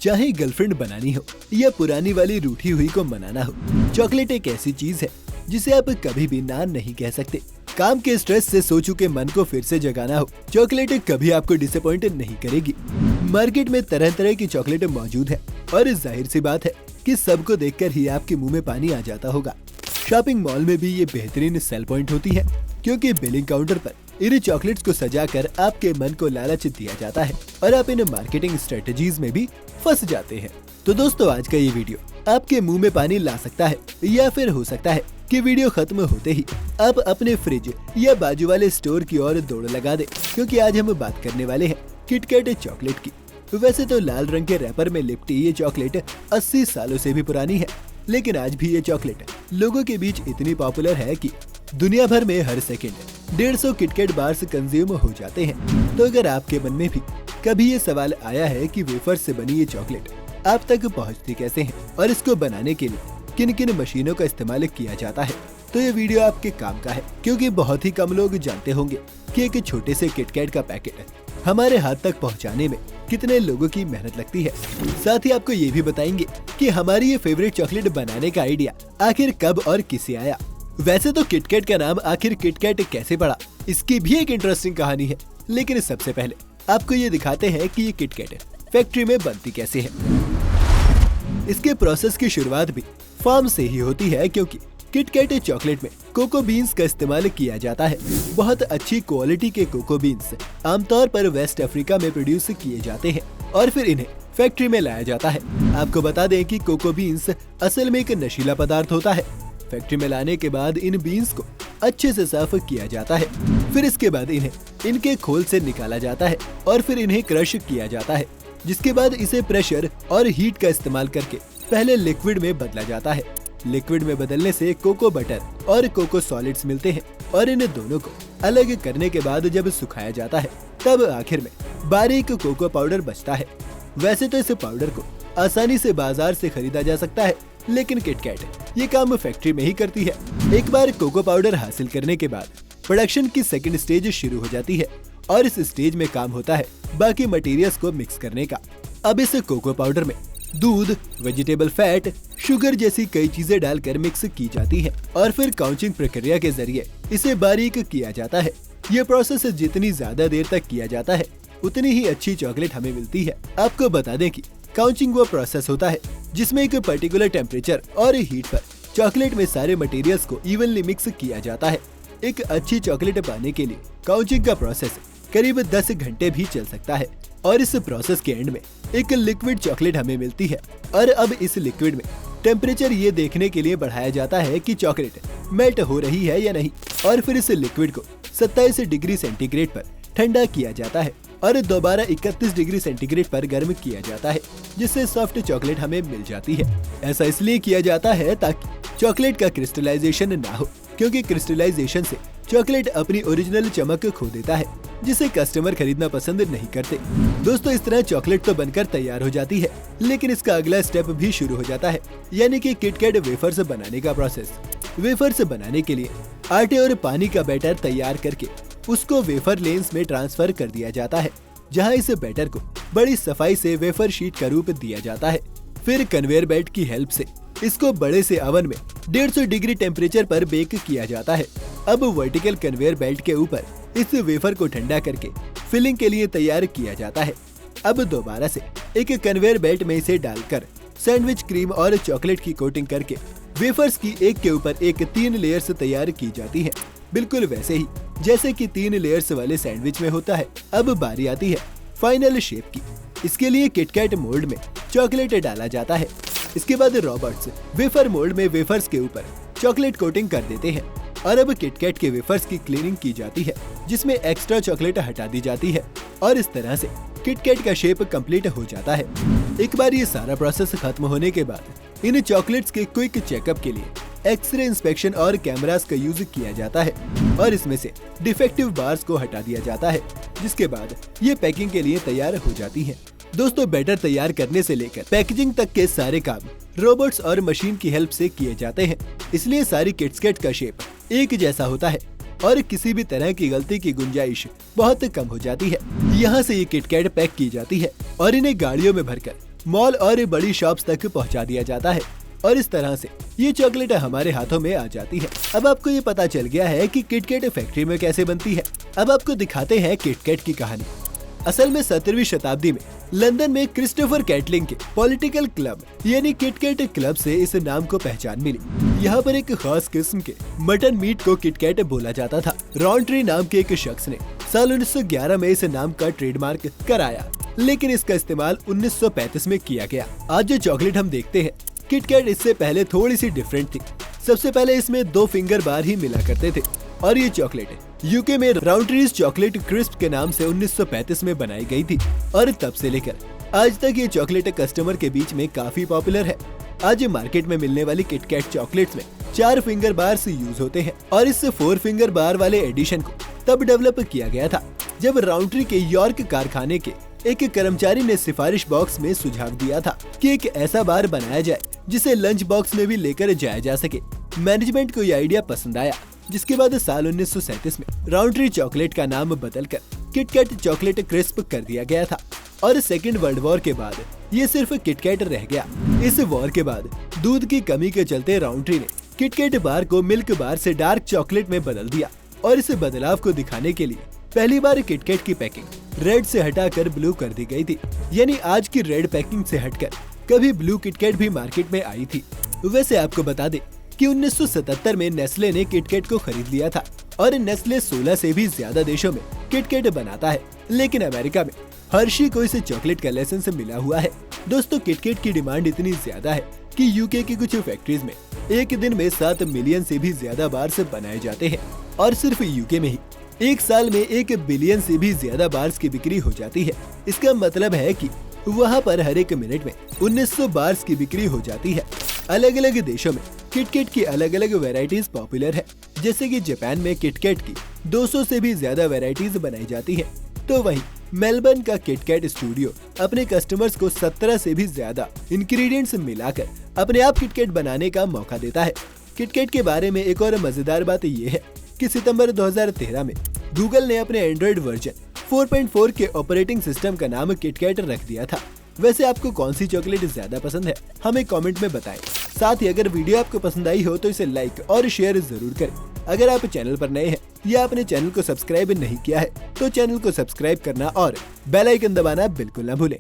चाहे गर्लफ्रेंड बनानी हो या पुरानी वाली रूठी हुई को मनाना हो, चॉकलेट एक ऐसी चीज है जिसे आप कभी भी ना नहीं कह सकते। काम के स्ट्रेस से सो चुके मन को फिर से जगाना हो, चॉकलेट कभी आपको डिसअपॉइंट नहीं करेगी। मार्केट में तरह तरह की चॉकलेट मौजूद है और जाहिर सी बात है कि सबको देखकर ही आपके मुंह में पानी आ जाता होगा। शॉपिंग मॉल में भी ये बेहतरीन सेल पॉइंट होती है, क्योंकि बिलिंग काउंटर पर इन चॉकलेट्स को सजाकर आपके मन को लालच दिया जाता है और आप इन मार्केटिंग स्ट्रेटजीज में भी फंस जाते हैं। तो दोस्तों, आज का ये वीडियो आपके मुंह में पानी ला सकता है, या फिर हो सकता है कि वीडियो खत्म होते ही आप अपने फ्रिज या बाजू वाले स्टोर की ओर दौड़ लगा दे, क्योंकि आज हम बात करने वाले हैं किटकैट चॉकलेट की। वैसे तो लाल रंग के रैपर में लिपटी ये चॉकलेट 80 सालों से भी पुरानी है, लेकिन आज भी ये चॉकलेट लोगों के बीच इतनी पॉपुलर है कि दुनिया भर में हर सेकंड 150 किटकैट बार्स कंज्यूम हो जाते हैं। तो अगर आपके मन में भी कभी ये सवाल आया है कि वेफर से बनी ये चॉकलेट आप तक पहुंचती कैसे है और इसको बनाने के लिए किन किन मशीनों का इस्तेमाल किया जाता है, तो ये वीडियो आपके काम का है, क्योंकि बहुत ही कम लोग जानते होंगे कि एक छोटे से किटकैट का पैकेट हमारे हाथ तक पहुंचाने में कितने लोगों की मेहनत लगती है। साथ ही आपको ये भी बताएंगे कि हमारी ये फेवरेट चॉकलेट बनाने का आइडिया आखिर कब और किसे आया। वैसे तो किटकैट का नाम आखिर किटकैट कैसे पड़ा, इसकी भी एक इंटरेस्टिंग कहानी है, लेकिन सबसे पहले आपको ये दिखाते हैं कि ये किटकैट फैक्ट्री में बनती कैसे है। इसके प्रोसेस की शुरुआत भी फार्म से ही होती है, क्योंकि किटकैट चॉकलेट में कोको बीन्स का इस्तेमाल किया जाता है। बहुत अच्छी क्वालिटी के कोको बीन्स आमतौर पर वेस्ट अफ्रीका में प्रोड्यूस किए जाते हैं और फिर इन्हें फैक्ट्री में लाया जाता है। आपको बता दें कि कोको बीन्स असल में एक नशीला पदार्थ होता है। फैक्ट्री में लाने के बाद इन बीन्स को अच्छे से साफ किया जाता है, फिर इसके बाद इन्हें इनके खोल से निकाला जाता है और फिर इन्हें क्रश किया जाता है, जिसके बाद इसे प्रेशर और हीट का इस्तेमाल करके पहले लिक्विड में बदला जाता है। लिक्विड में बदलने से कोको बटर और कोको सॉलिड्स मिलते हैं और इन दोनों को अलग करने के बाद जब सुखाया जाता है तब आखिर में बारीक कोको पाउडर बचता है। वैसे तो इस पाउडर को आसानी से बाजार से खरीदा जा सकता है, लेकिन किटकैट ये काम फैक्ट्री में ही करती है। एक बार कोको पाउडर हासिल करने के बाद प्रोडक्शन की सेकंड स्टेज शुरू हो जाती है और इस स्टेज में काम होता है बाकी मटेरियल्स को मिक्स करने का। अब इस कोको पाउडर में दूध, वेजिटेबल फैट, शुगर जैसी कई चीजें डालकर मिक्स की जाती है और फिर काउंचिंग प्रक्रिया के जरिए इसे बारीक किया जाता है। ये प्रोसेस जितनी ज्यादा देर तक किया जाता है उतनी ही अच्छी चॉकलेट हमें मिलती है। आपको बता दें कि काउंचिंग वो प्रोसेस होता है जिसमें एक पर्टिकुलर टेम्परेचर और हीट पर चॉकलेट में सारे मटेरियल्स को इवनली मिक्स किया जाता है। एक अच्छी चॉकलेट पाने के लिए काउंचिंग का प्रोसेस करीब 10 घंटे भी चल सकता है और इस प्रोसेस के एंड में एक लिक्विड चॉकलेट हमें मिलती है। और अब इस लिक्विड में टेम्परेचर ये देखने के लिए बढ़ाया जाता है कि चॉकलेट मेल्ट हो रही है या नहीं, और फिर इस लिक्विड को 27 डिग्री सेंटीग्रेड पर ठंडा किया जाता है और दोबारा 31 डिग्री सेंटीग्रेड पर गर्म किया जाता है, जिससे सॉफ्ट चॉकलेट हमें मिल जाती है। ऐसा इसलिए किया जाता है ताकि चॉकलेट का क्रिस्टलाइजेशन ना हो, क्योंकि क्रिस्टलाइजेशन से चॉकलेट अपनी ओरिजिनल चमक खो देता है, जिसे कस्टमर खरीदना पसंद नहीं करते। दोस्तों, इस तरह चॉकलेट तो बनकर तैयार हो जाती है, लेकिन इसका अगला स्टेप भी शुरू हो जाता है, यानी कि किटकैट वेफर्स बनाने का प्रोसेस। वेफर्स बनाने के लिए आटे और पानी का बैटर तैयार करके उसको वेफर लेंस में ट्रांसफर कर दिया जाता है, जहां इस बैटर को बड़ी सफाई से वेफर शीट का रूप दिया जाता है। फिर कन्वेयर बेल्ट की हेल्प से इसको बड़े से ओवन में 150 डिग्री टेम्परेचर पर बेक किया जाता है। अब वर्टिकल कन्वेयर बेल्ट के ऊपर इस वेफर को ठंडा करके फिलिंग के लिए तैयार किया जाता है। अब दोबारा से एक कन्वेयर बेल्ट में इसे डालकर सैंडविच क्रीम और चॉकलेट की कोटिंग करके वेफर्स की एक के ऊपर एक 3 लेयर्स तैयार की जाती है, बिल्कुल वैसे ही जैसे कि 3 लेयर्स वाले सैंडविच में होता है। अब बारी आती है फाइनल शेप की। इसके लिए किटकैट मोल्ड में चॉकलेट डाला जाता है। इसके बाद रॉबर्ट्स वेफर मोल्ड में वेफर्स के ऊपर चॉकलेट कोटिंग कर देते हैं और अब किटकैट के वेफर्स की क्लीनिंग की जाती है, जिसमें एक्स्ट्रा चॉकलेट हटा दी जाती है और इस तरह से किटकैट का शेप कंप्लीट हो जाता है। एक बार ये सारा प्रोसेस खत्म होने के बाद इन चॉकलेट्स के क्विक चेकअप के लिए एक्सरे इंस्पेक्शन और कैमरास का यूज किया जाता है और इसमें से डिफेक्टिव बार्स को हटा दिया जाता है, जिसके बाद ये पैकिंग के लिए तैयार हो जाती है। दोस्तों, बैटर तैयार करने से लेकर पैकेजिंग तक के सारे काम रोबोट्स और मशीन की हेल्प से किए जाते हैं, इसलिए सारी किटकैट का शेप एक जैसा होता है और किसी भी तरह की गलती की गुंजाइश बहुत कम हो जाती है। यहाँ से ये किटकैट पैक की जाती है और इन्हें गाड़ियों में भरकर मॉल और बड़ी शॉप्स तक पहुंचा दिया जाता है और इस तरह से ये चॉकलेट हमारे हाथों में आ जाती है। अब आपको ये पता चल गया है कि किटकैट फैक्ट्री में कैसे बनती है। अब आपको दिखाते हैं किटकैट की कहानी। असल में 17वीं शताब्दी में लंदन में क्रिस्टोफर कैटलिंग के पॉलिटिकल क्लब यानी किटकैट क्लब से इस नाम को पहचान मिली। यहाँ पर एक खास किस्म के मटन मीट को किटकैट बोला जाता था। रॉन्ट्री नाम के एक शख्स ने साल 1911 में इस नाम का ट्रेडमार्क कराया, लेकिन इसका इस्तेमाल 1935 में किया गया। आज जो चॉकलेट हम देखते हैं किटकैट इससे पहले थोड़ी सी डिफरेंट थी। सबसे पहले इसमें 2 फिंगर बार ही मिला करते थे और ये चॉकलेट यूके में राउंट्रीज चॉकलेट क्रिस्प के नाम से 1935 में बनाई गई थी और तब से लेकर आज तक ये चॉकलेट कस्टमर के बीच में काफी पॉपुलर है। आज मार्केट में मिलने वाली किटकैट चॉकलेट्स में 4 फिंगर बार्स यूज होते हैं और इस 4 फिंगर बार वाले एडिशन को तब डेवलप किया गया था जब राउंट्री के यॉर्क कारखाने के एक कर्मचारी ने सिफारिश बॉक्स में सुझाव दिया था कि एक ऐसा बार बनाया जाए जिसे लंच बॉक्स में भी लेकर जाया जा सके। मैनेजमेंट को यह आइडिया पसंद आया, जिसके बाद साल 1937 में राउंट्री चॉकलेट का नाम बदलकर किटकैट चॉकलेट क्रिस्प कर दिया गया था और सेकेंड वर्ल्ड वॉर के बाद ये सिर्फ किटकैट रह गया। इस वॉर के बाद दूध की कमी के चलते राउंट्री ने किटकैट बार को मिल्क बार से डार्क चॉकलेट में बदल दिया और इस बदलाव को दिखाने के लिए पहली बार किटकैट की पैकिंग रेड से हटाकर ब्लू कर दी गई थी। यानी आज की रेड पैकिंग से हटकर कभी ब्लू किटकैट भी मार्केट में आई थी। वैसे आपको बता दें कि 1977 में नेस्ले ने किटकैट को खरीद लिया था और नेस्ले 16 से भी ज्यादा देशों में किटकैट बनाता है, लेकिन अमेरिका में हर्शी को इस चॉकलेट का लाइसेंस मिला हुआ है। दोस्तों, किटकैट की डिमांड इतनी ज्यादा है कि यूके की कुछ फैक्ट्रीज में एक दिन में 7 मिलियन से भी ज्यादा बार्स बनाए जाते हैं और सिर्फ यूके में ही एक साल में 1 बिलियन से भी ज्यादा बार्स की बिक्री हो जाती है। इसका मतलब है कि वहाँ पर हर एक मिनट में 1900 बार्स की बिक्री हो जाती है। अलग अलग देशों में किटकैट की अलग अलग वेराइटीज पॉपुलर है, जैसे कि जापान में किटकैट की 200 से भी ज्यादा वेराइटीज बनाई जाती है, तो वहीं मेलबर्न का किटकैट स्टूडियो अपने कस्टमर्स को 17 से भी ज्यादा इंग्रेडिएंट्स मिलाकर अपने आप किटकैट बनाने का मौका देता है। किटकैट के बारे में एक और मजेदार बात ये है कि सितंबर 2013 में गूगल ने अपने एंड्रॉइड वर्जन 4.4 के ऑपरेटिंग सिस्टम का नाम किटकैट रख दिया था। वैसे आपको कौन सी चॉकलेट ज्यादा पसंद है, हमें कमेंट में बताएं। साथ ही अगर वीडियो आपको पसंद आई हो तो इसे लाइक और शेयर जरूर करें। अगर आप चैनल पर नए हैं या आपने चैनल को सब्सक्राइब नहीं किया है तो चैनल को सब्सक्राइब करना और बेल आइकन दबाना बिल्कुल न भूलें।